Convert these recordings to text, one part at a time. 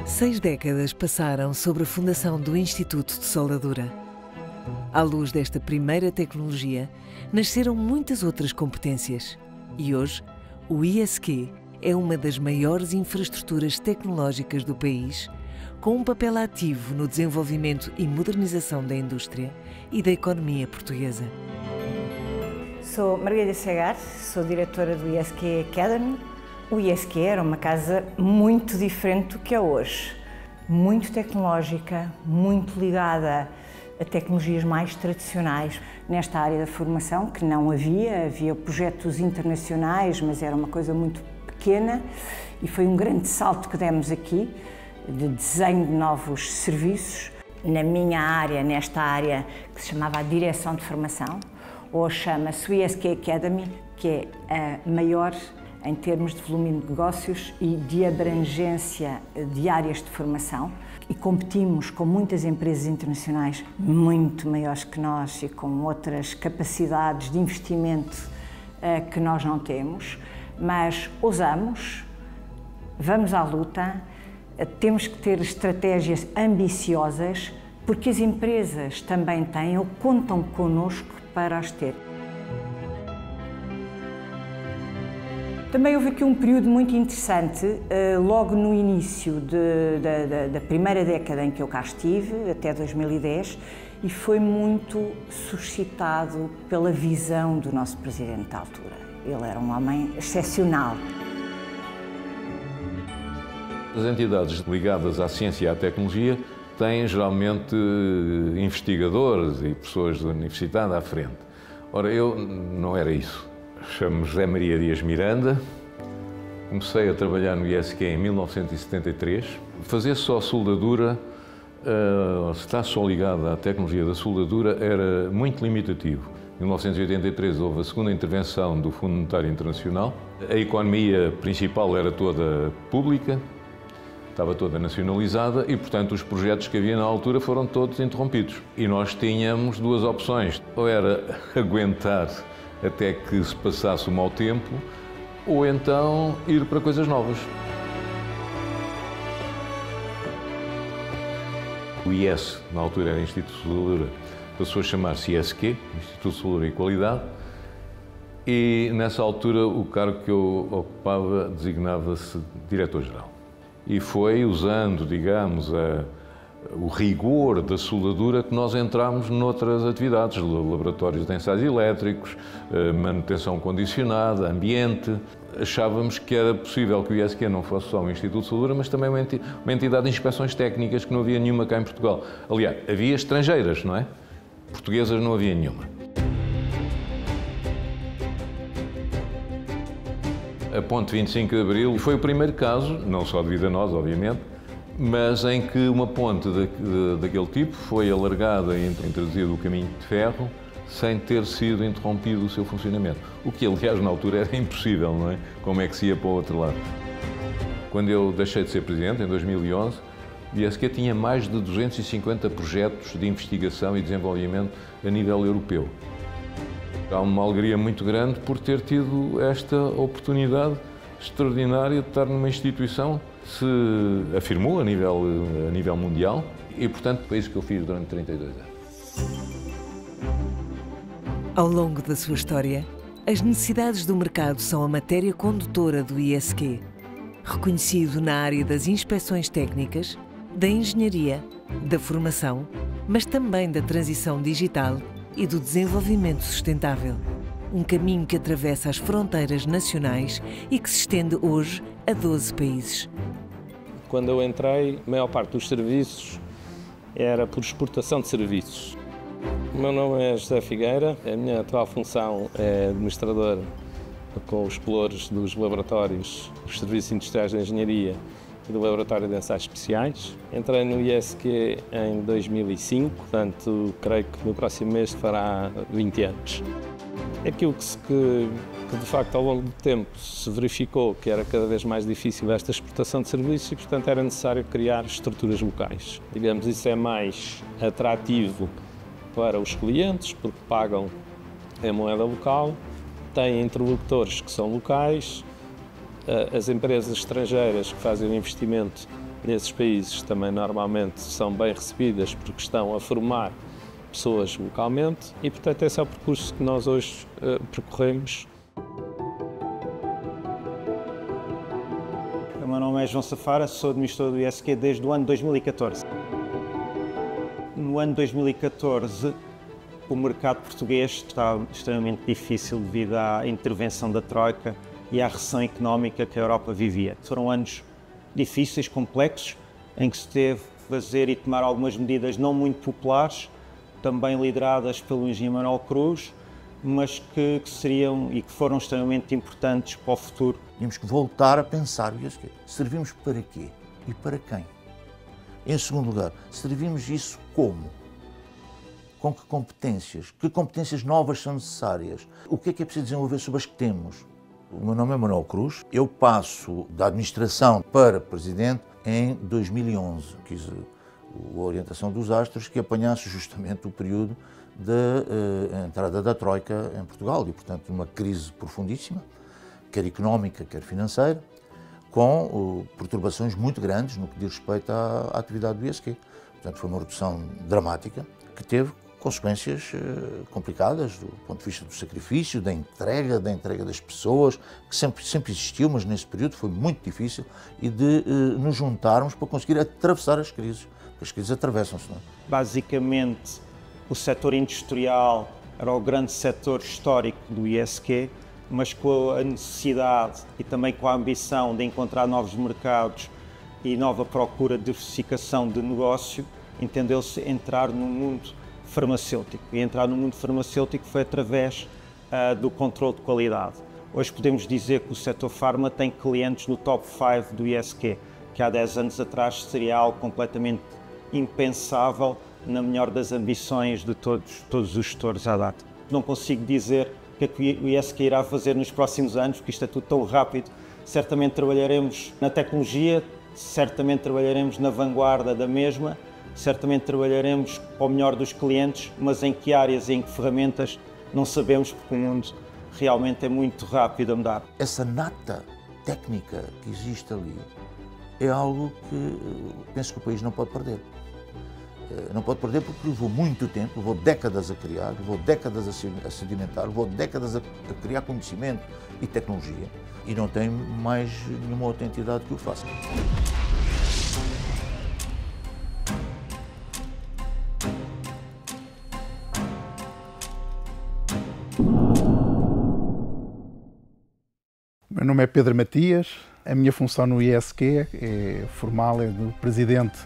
Seis décadas passaram sobre a fundação do Instituto de Soldadura. À luz desta primeira tecnologia, nasceram muitas outras competências. E hoje, o ISQ é uma das maiores infraestruturas tecnológicas do país, com um papel ativo no desenvolvimento e modernização da indústria e da economia portuguesa. Sou Margarida Segar, sou diretora do ISQ Academy. O ISQ era uma casa muito diferente do que é hoje. Muito tecnológica, muito ligada a tecnologias mais tradicionais. Nesta área da formação, que não havia projetos internacionais, mas era uma coisa muito pequena e foi um grande salto que demos aqui, de desenho de novos serviços. Na minha área, nesta área que se chamava a Direção de Formação, hoje chama-se o ISQ Academy, que é a maior em termos de volume de negócios e de abrangência de áreas de formação. E competimos com muitas empresas internacionais muito maiores que nós e com outras capacidades de investimento que nós não temos, mas ousamos, vamos à luta, temos que ter estratégias ambiciosas, porque as empresas também têm ou contam connosco para as ter. Também houve aqui um período muito interessante, logo no início da primeira década em que eu cá estive, até 2010, e foi muito suscitado pela visão do nosso presidente da altura. Ele era um homem excepcional. As entidades ligadas à ciência e à tecnologia têm geralmente investigadores e pessoas da universidade à frente. Ora, eu não era isso. Chamo-me José Maria Dias Miranda, comecei a trabalhar no ISQ em 1973. Fazer só soldadura, estar só ligado à tecnologia da soldadura era muito limitativo. Em 1983 houve a segunda intervenção do Fundo Monetário Internacional. A economia principal era toda pública, estava toda nacionalizada e, portanto, os projetos que havia na altura foram todos interrompidos. E nós tínhamos duas opções, ou era aguentar até que se passasse o mau tempo, ou então ir para coisas novas. O IS, na altura era Instituto de Soldadura, passou a chamar-se ISQ, Instituto de Soldadura e Qualidade, e nessa altura o cargo que eu ocupava designava-se Diretor-Geral. E foi usando, digamos, o rigor da soldadura que nós entramos noutras atividades, laboratórios de ensaios elétricos, manutenção condicionada, ambiente. Achávamos que era possível que o ISQ não fosse só um Instituto de Soldadura, mas também uma entidade de inspeções técnicas, que não havia nenhuma cá em Portugal. Aliás, havia estrangeiras, não é? Portuguesas não havia nenhuma. A Ponte 25 de Abril foi o primeiro caso, não só devido a nós, obviamente, mas em que uma ponte daquele tipo foi alargada e introduzido o caminho de ferro sem ter sido interrompido o seu funcionamento. O que, aliás, na altura era impossível, não é? Como é que se ia para o outro lado? Quando eu deixei de ser presidente, em 2011, o ISQ tinha mais de 250 projetos de investigação e desenvolvimento a nível europeu. Há uma alegria muito grande por ter tido esta oportunidade extraordinária de estar numa instituição que se afirmou a nível mundial e, portanto, foi isso que eu fiz durante 32 anos. Ao longo da sua história, as necessidades do mercado são a matéria condutora do ISQ, reconhecido na área das inspeções técnicas, da engenharia, da formação, mas também da transição digital e do desenvolvimento sustentável. Um caminho que atravessa as fronteiras nacionais e que se estende hoje a 12 países. Quando eu entrei, a maior parte dos serviços era por exportação de serviços. O meu nome é José Figueira, a minha atual função é administrador com os pelouros dos laboratórios dos Serviços Industriais de Engenharia e do Laboratório de Ensaios Especiais. Entrei no ISQ em 2005, portanto, creio que no próximo mês fará 20 anos. Aquilo que de facto ao longo do tempo se verificou que era cada vez mais difícil esta exportação de serviços e, portanto, era necessário criar estruturas locais. Digamos, isso é mais atrativo para os clientes, porque pagam em moeda local, tem interlocutores que são locais, as empresas estrangeiras que fazem o investimento nesses países também normalmente são bem recebidas porque estão a formar pessoas localmente e, portanto, esse é o percurso que nós hoje percorremos. O meu nome é João Safara, sou administrador do ISQ desde o ano 2014. No ano 2014, o mercado português estava extremamente difícil devido à intervenção da Troika e à recessão económica que a Europa vivia. Foram anos difíceis, complexos, em que se teve que fazer e tomar algumas medidas não muito populares, também lideradas pelo engenheiro Manuel Cruz, mas que seriam e que foram extremamente importantes para o futuro. Tínhamos que voltar a pensar o ISQ. Servimos para quê e para quem? Em segundo lugar, servimos isso como? Com que competências? Que competências novas são necessárias? O que é preciso desenvolver sobre as que temos? O meu nome é Manuel Cruz. Eu passo da administração para presidente em 2011. Quis a orientação dos astros que apanhasse justamente o período da entrada da Troika em Portugal e, portanto, uma crise profundíssima, quer económica, quer financeira, com perturbações muito grandes no que diz respeito à atividade do ISQ. Portanto, foi uma redução dramática que teve consequências complicadas do ponto de vista do sacrifício, da entrega das pessoas, que sempre existiu, mas nesse período foi muito difícil, e de nos juntarmos para conseguir atravessar as crises, porque as crises atravessam-se, não é? Basicamente, o setor industrial era o grande setor histórico do ISQ, mas com a necessidade e também com a ambição de encontrar novos mercados e nova procura de diversificação de negócio, entendeu-se entrar no mundo farmacêutico. E entrar no mundo farmacêutico foi através do controle de qualidade. Hoje podemos dizer que o setor farma tem clientes no top 5 do ISQ, que há 10 anos atrás seria algo completamente impensável na melhor das ambições de todos os gestores à data. Não consigo dizer o que é que o ISQ irá fazer nos próximos anos, porque isto é tudo tão rápido. Certamente trabalharemos na tecnologia, certamente trabalharemos na vanguarda da mesma, certamente trabalharemos para o melhor dos clientes, mas em que áreas e em que ferramentas não sabemos, porque o mundo realmente é muito rápido a mudar. Essa nata técnica que existe ali é algo que penso que o país não pode perder. Não pode perder porque levou muito tempo, levou décadas a criar, levou décadas a sedimentar, levou décadas a criar conhecimento e tecnologia, e não tem mais nenhuma outra entidade que o faça. O meu nome é Pedro Matias, a minha função no ISQ formal é de presidente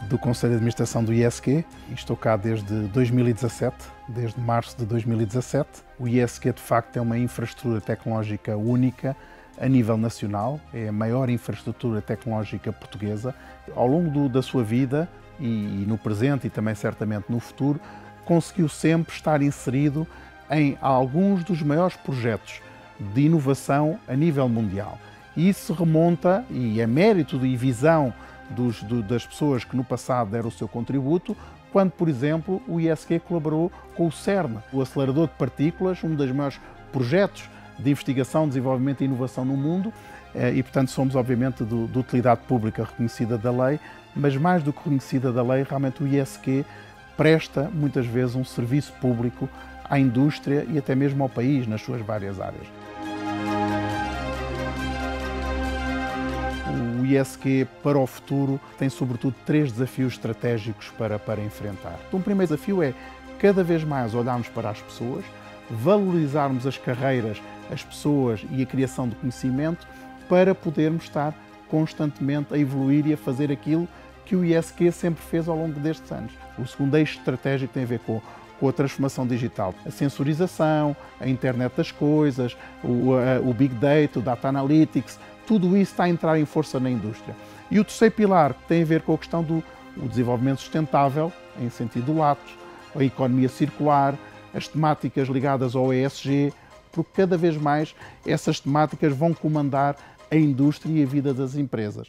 do Conselho de Administração do ISQ e estou cá desde 2017, desde março de 2017. O ISQ de facto é uma infraestrutura tecnológica única a nível nacional, é a maior infraestrutura tecnológica portuguesa. Ao longo da sua vida e no presente e também certamente no futuro, conseguiu sempre estar inserido em alguns dos maiores projetos de inovação a nível mundial. E isso remonta, e é mérito e visão das pessoas que no passado deram o seu contributo, quando, por exemplo, o ISQ colaborou com o CERN, o acelerador de partículas, um dos maiores projetos de investigação, desenvolvimento e inovação no mundo, e, portanto, somos, obviamente, de utilidade pública reconhecida da lei, mas mais do que reconhecida da lei, realmente o ISQ presta, muitas vezes, um serviço público à indústria e até mesmo ao país, nas suas várias áreas. O ISQ para o futuro tem sobretudo 3 desafios estratégicos para enfrentar. Um primeiro desafio é cada vez mais olharmos para as pessoas, valorizarmos as carreiras, as pessoas e a criação de conhecimento para podermos estar constantemente a evoluir e a fazer aquilo que o ISQ sempre fez ao longo destes anos. O segundo eixo estratégico tem a ver com a transformação digital, a sensorização, a internet das coisas, o Big Data, o Data Analytics, tudo isso está a entrar em força na indústria. E o terceiro pilar tem a ver com a questão do desenvolvimento sustentável, em sentido lato, a economia circular, as temáticas ligadas ao ESG, porque cada vez mais essas temáticas vão comandar a indústria e a vida das empresas.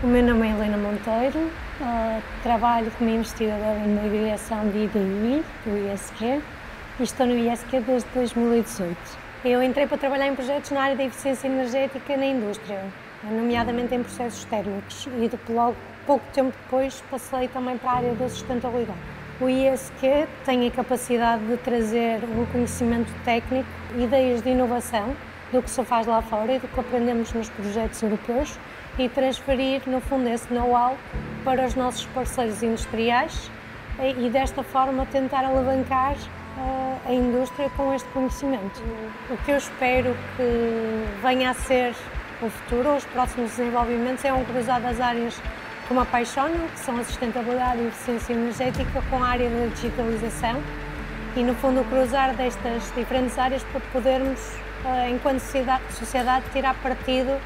O meu nome é Helena Susana Monteiro, trabalho como investigadora na direção de IDI, do ISQ, e estou no ISQ desde 2018. Eu entrei para trabalhar em projetos na área da eficiência energética na indústria, nomeadamente em processos térmicos, e logo pouco tempo depois passei também para a área da sustentabilidade. O ISQ tem a capacidade de trazer um conhecimento técnico, ideias de inovação do que se faz lá fora e do que aprendemos nos projetos europeus e transferir, no fundo, esse know-how para os nossos parceiros industriais e desta forma tentar alavancar a indústria com este conhecimento. O que eu espero que venha a ser o futuro, os próximos desenvolvimentos, é um cruzar das áreas que me apaixonam, que são a sustentabilidade e a eficiência energética, com a área da digitalização e, no fundo, o cruzar destas diferentes áreas para podermos, enquanto sociedade, tirar partido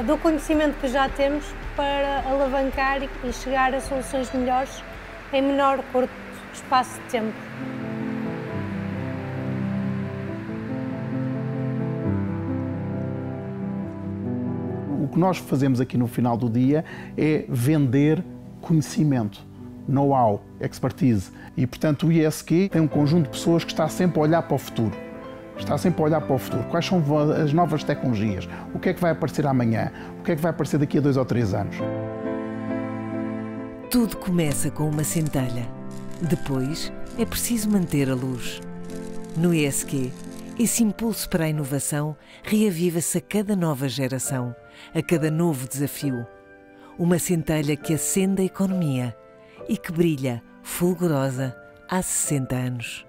do conhecimento que já temos para alavancar e chegar a soluções melhores em menor curto espaço de tempo. O que nós fazemos aqui no final do dia é vender conhecimento, know-how, expertise. E, portanto, o ISQ tem um conjunto de pessoas que está sempre a olhar para o futuro. Está sempre a olhar para o futuro. Quais são as novas tecnologias? O que é que vai aparecer amanhã? O que é que vai aparecer daqui a 2 ou 3 anos? Tudo começa com uma centelha. Depois, é preciso manter a luz. No ISQ, esse impulso para a inovação reaviva-se a cada nova geração, a cada novo desafio. Uma centelha que acende a economia e que brilha fulgurosa há 60 anos.